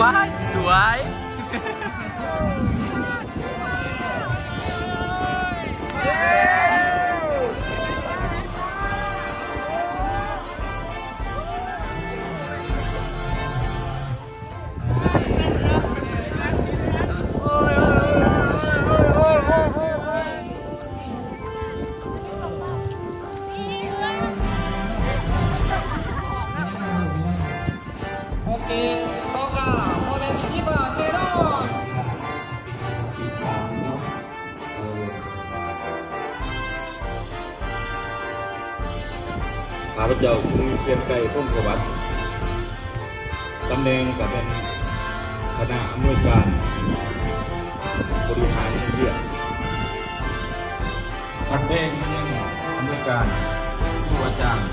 ว้ายสวยข้าพเจ้าซื้อเพียงไก่พ้นสวัสดิ์ตำแหน่งกับเป็นคณะอำนวยการบริหารเรียกตำแหน่งยังอำนวยการผู้อาจารย์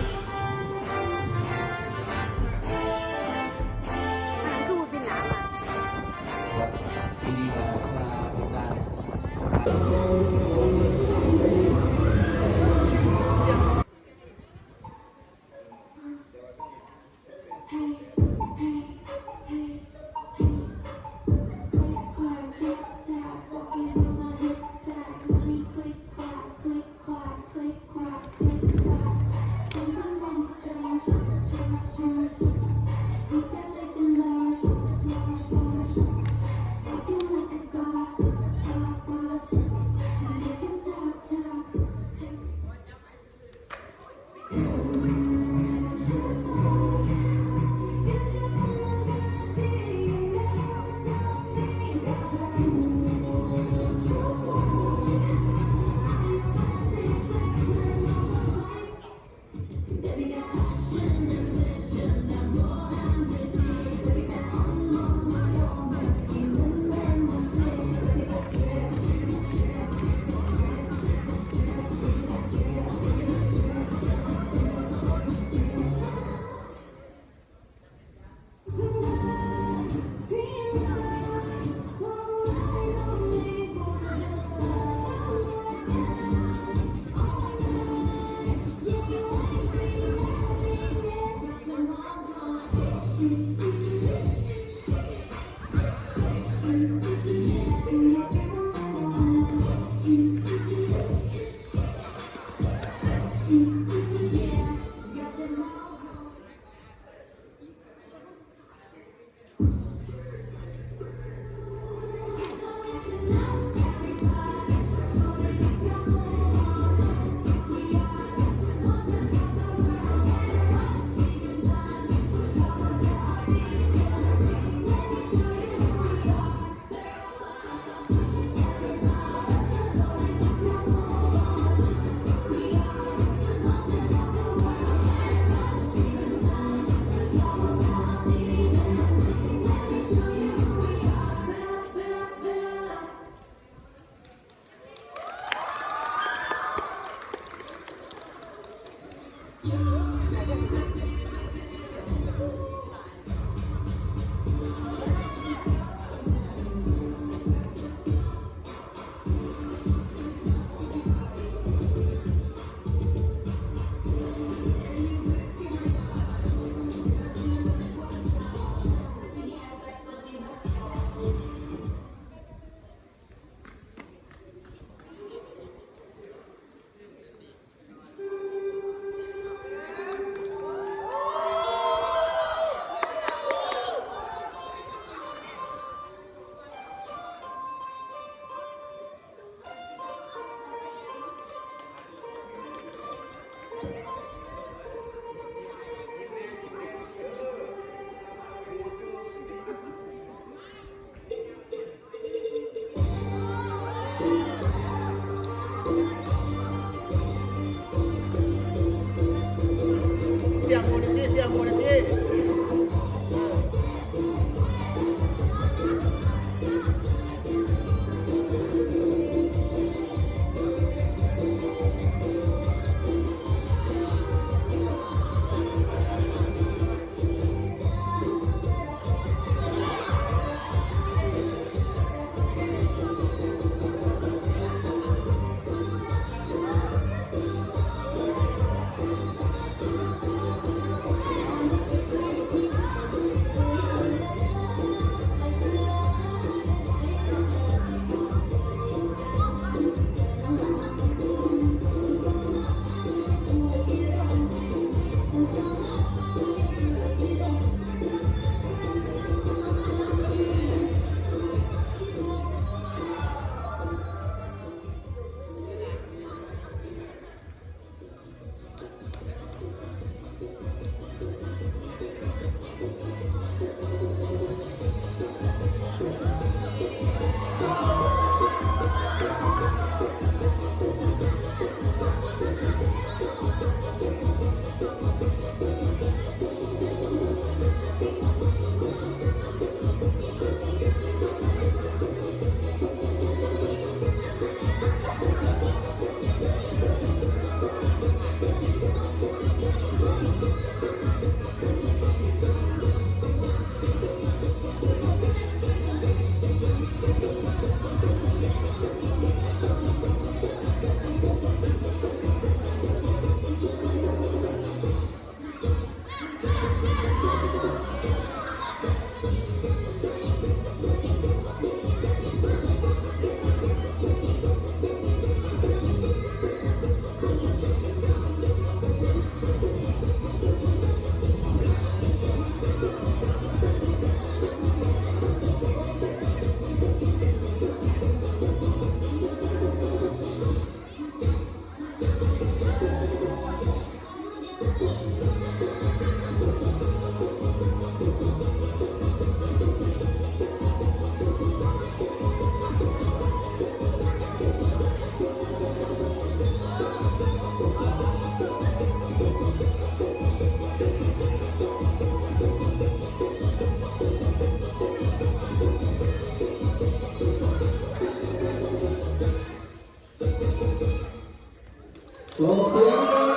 ส่งเสียงดั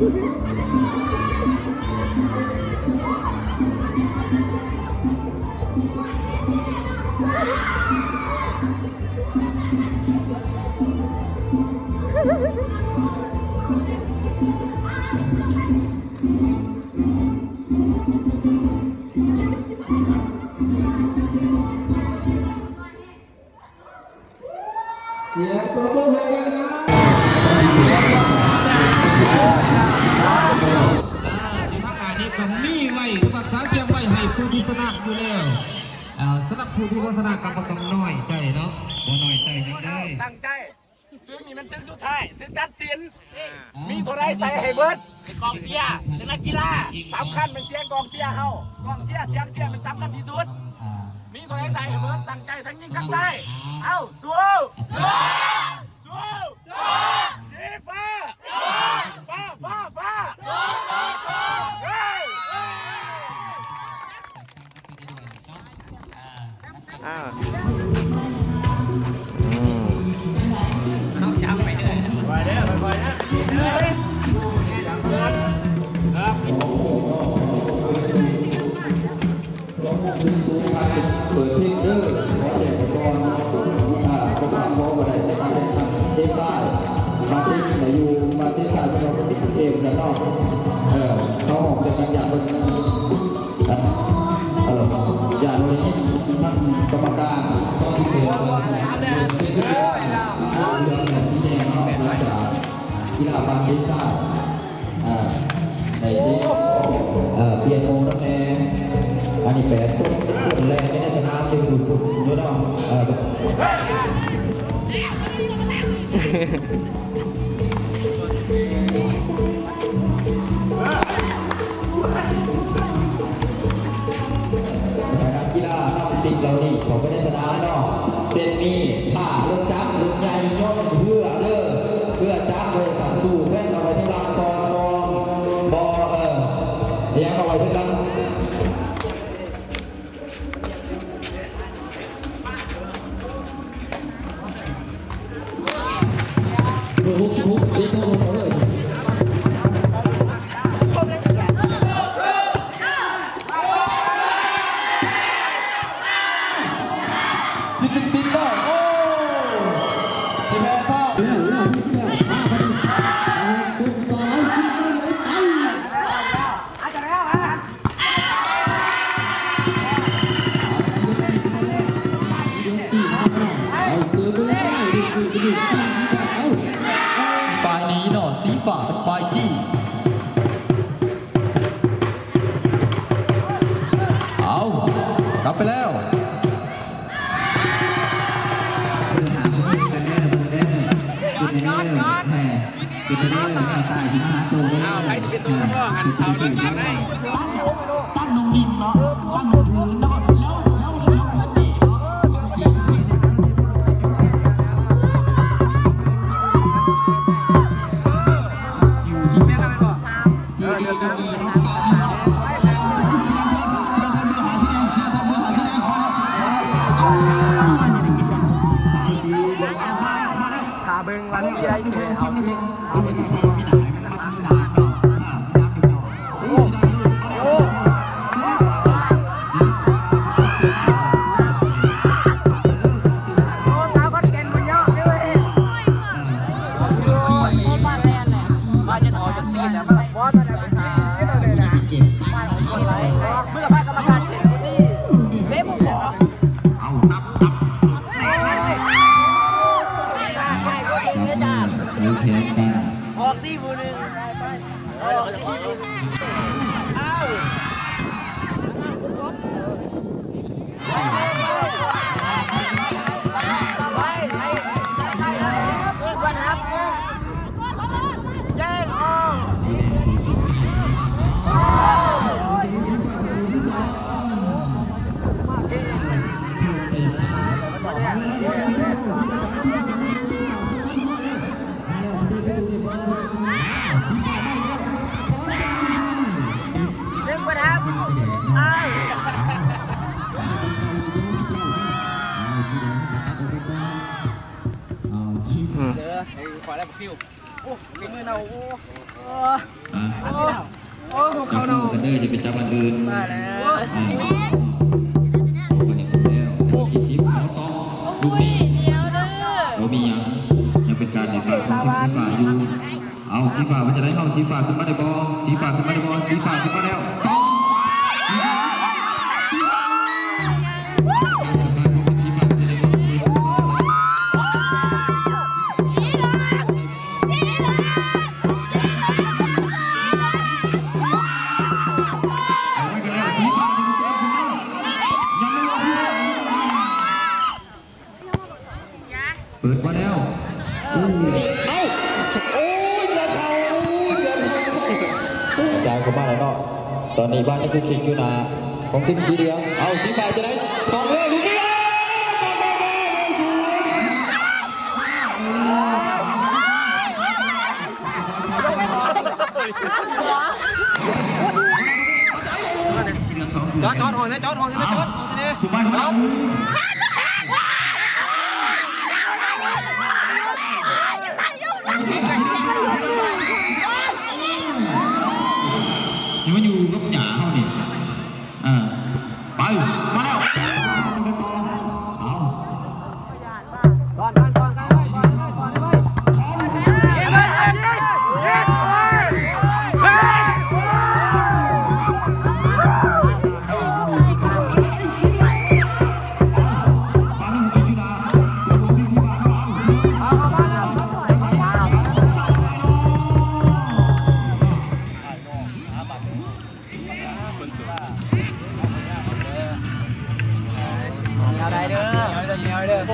เสียงตัวมือให้กันนะในภาคการนี้ก็มีไว้ทุกครั้งเตรียมไว้ให้ผู้ที่ชนะอยู่แล้วสำหรับผู้ที่ชนะก็ต้องน้อยใจเนาะบ่น้อยใจยังได้ตั้งใจซึ่งนี่มันซึ่งสุดท้ายซึ่งตัดสินมีเท่าไรใส่ให้เบิร์ดให้กองเชียร์เป็นนักกีฬาสำคัญเป็นเสียงกองเชียร์เขากองเชียร์เสียงเชียร์เป็นสำคัญที่สุดมีเท่าไรใส่ให้เบิร์ดตั้งใจทั้งยิงทั้งใส่เอาสู้สู้สีฟ้าต้องจำไปเลยไปเด้อไปนะครับ เปิดเพลงเด้อขอแจกก่อนก็ฟังเพราะว่าได้แต่การเล่นทางเส้นได้มาที่ไหนอยู่มาที่สายเราก็ติดเกมแล้วเนาะเขาออกจากกันอย่างเป็นอย่างนี้นั่งกรรมการต้องที่เกี่ยวกับเป็นที่เกี่ยวกับเรื่องแบบที่แดงเนาะมาจากกีฬาบางทีได้ในที่เปียโนนั่นเองอันนี้แปดคนแรกในสนามจะดูดเยอะเนาะกีฬาทำสิ่งเหล่านี้ของในสนามเนาะเซนมีผ้าลูกจักรลูกใหญ่ยกเพื่อจักรโดยสังสู้แว่นเอาไว้ที่ลำคอบอเลี้ยงเอาไว้ที่ลำทุกเลี้ยงเอาไว้เลยสิบได้โอ้สิบแปดเท่าฝ่ายนี้เนาะสีฝ่าเป็นฝ่ายจี้เอากลับไปแล้วตั้งลงดินเนาะตั้งลงพื้นเนาะแล้วตีเนาะเสียงอยู่ที่เสียงอะไรบ่จีก็มีเนาะสีแดงเบอร์หาสีแดงมาแล้วสีเหลืองมาแล้วขาเบิ้งวันที่ได้เฉยเอาที่ออกที่บูนึงขอได้บุกคิว โอ้ฝีมือเราโอ้ โอ้เขาเนากันเด้อจะเป็นจับอันอื่นมาแล้วที่10หมอ2ลูกนี้เดียวเด้อบ่มีหยังเป็นการเล่นของทีมสีฟ้าอยู่เอาสีฟ้ามันจะได้เข้าสีฟ้าขึ้นมาได้บ่สีฟ้าขึ้นมาได้บ่สีฟ้าขึ้นมาแล้ว2เปิดมาแล้วเอ้าโอ้ยอย่าเผาอาจารย์เข้ามาแล้วเนาะตอนนี้บ้านจะคุกคิงอยู่นะของทีมสีเหลืองเอาสีฟ้าจะได้สองเลยลูกนี้จอดห่องนะจอดห่องนะจอดถูกบ้านของเรานี่มันอยู่กับหยาเขานี่ไปมาแล้วเอา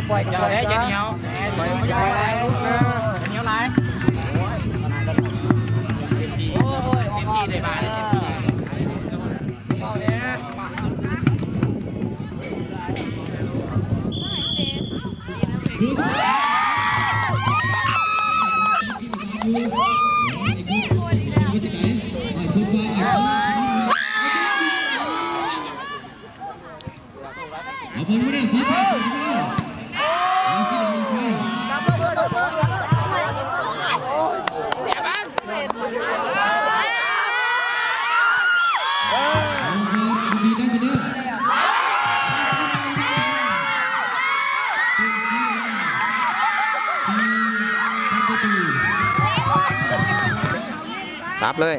ปล่อยกันเลยอย่าเหนียวปล่อยอย่าเหนียวไรเต็มที่ได้มาได้เต็มที่เอาเนี่ยเอาเพิ่มไม่ได้สิซับเลย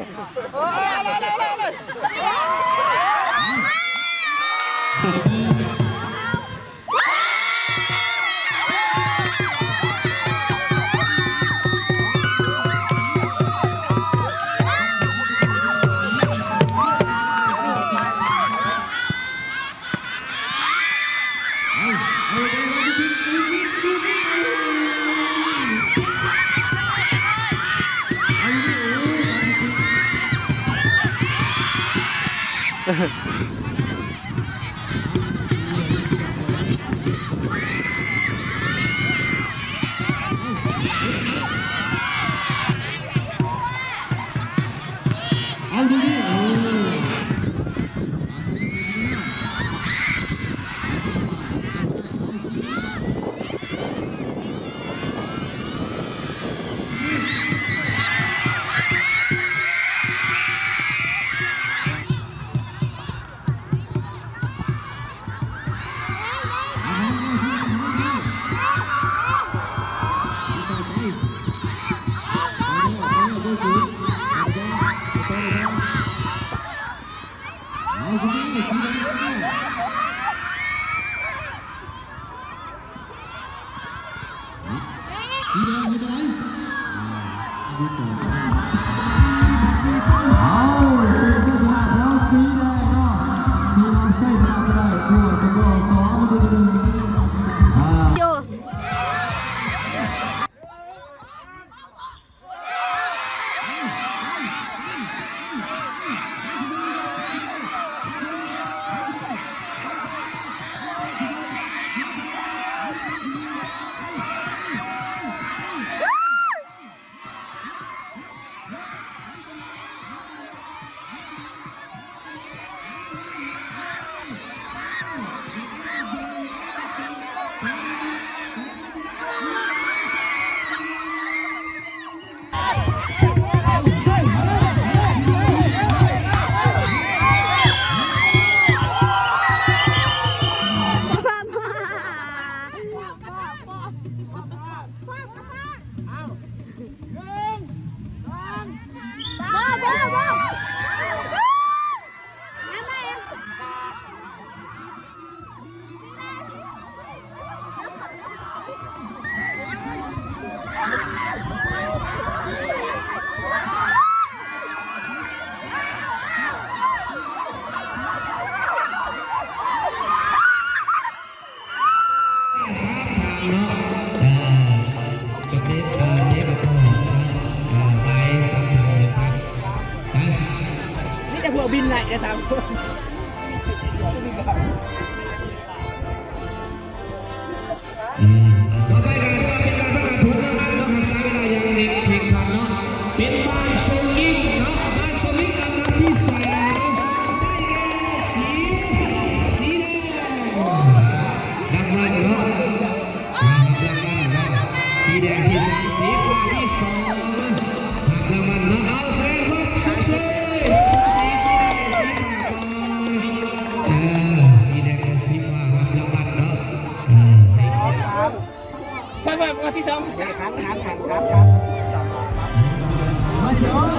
เอาดูดิสีแดงคืออะไรเอาเป็นเสื้อชนะแล้วสีแดงเนาะทีมใส่ชนะได้ทั่วสกอร์2-1โย อย่าทำ ต่อไปการว่าเป็นการประกาศผลรางวัลของสายเวลาอย่างเด็กเพียงพันเนาะเป็นบ้านทรงยิ่งเนาะบ้านทรงยิ่งอันดับที่3ได้แก่สีแดงรางวัลเนาะรางวัลเนาะสีแดงที่3สีฟ้าที่2รางวัลเนาะเอาแสดงความสุขสีสีแดงสีฟ้าสีแดงกับสีฟ้าครับรางวัลเนาะไปวันที่2ครับ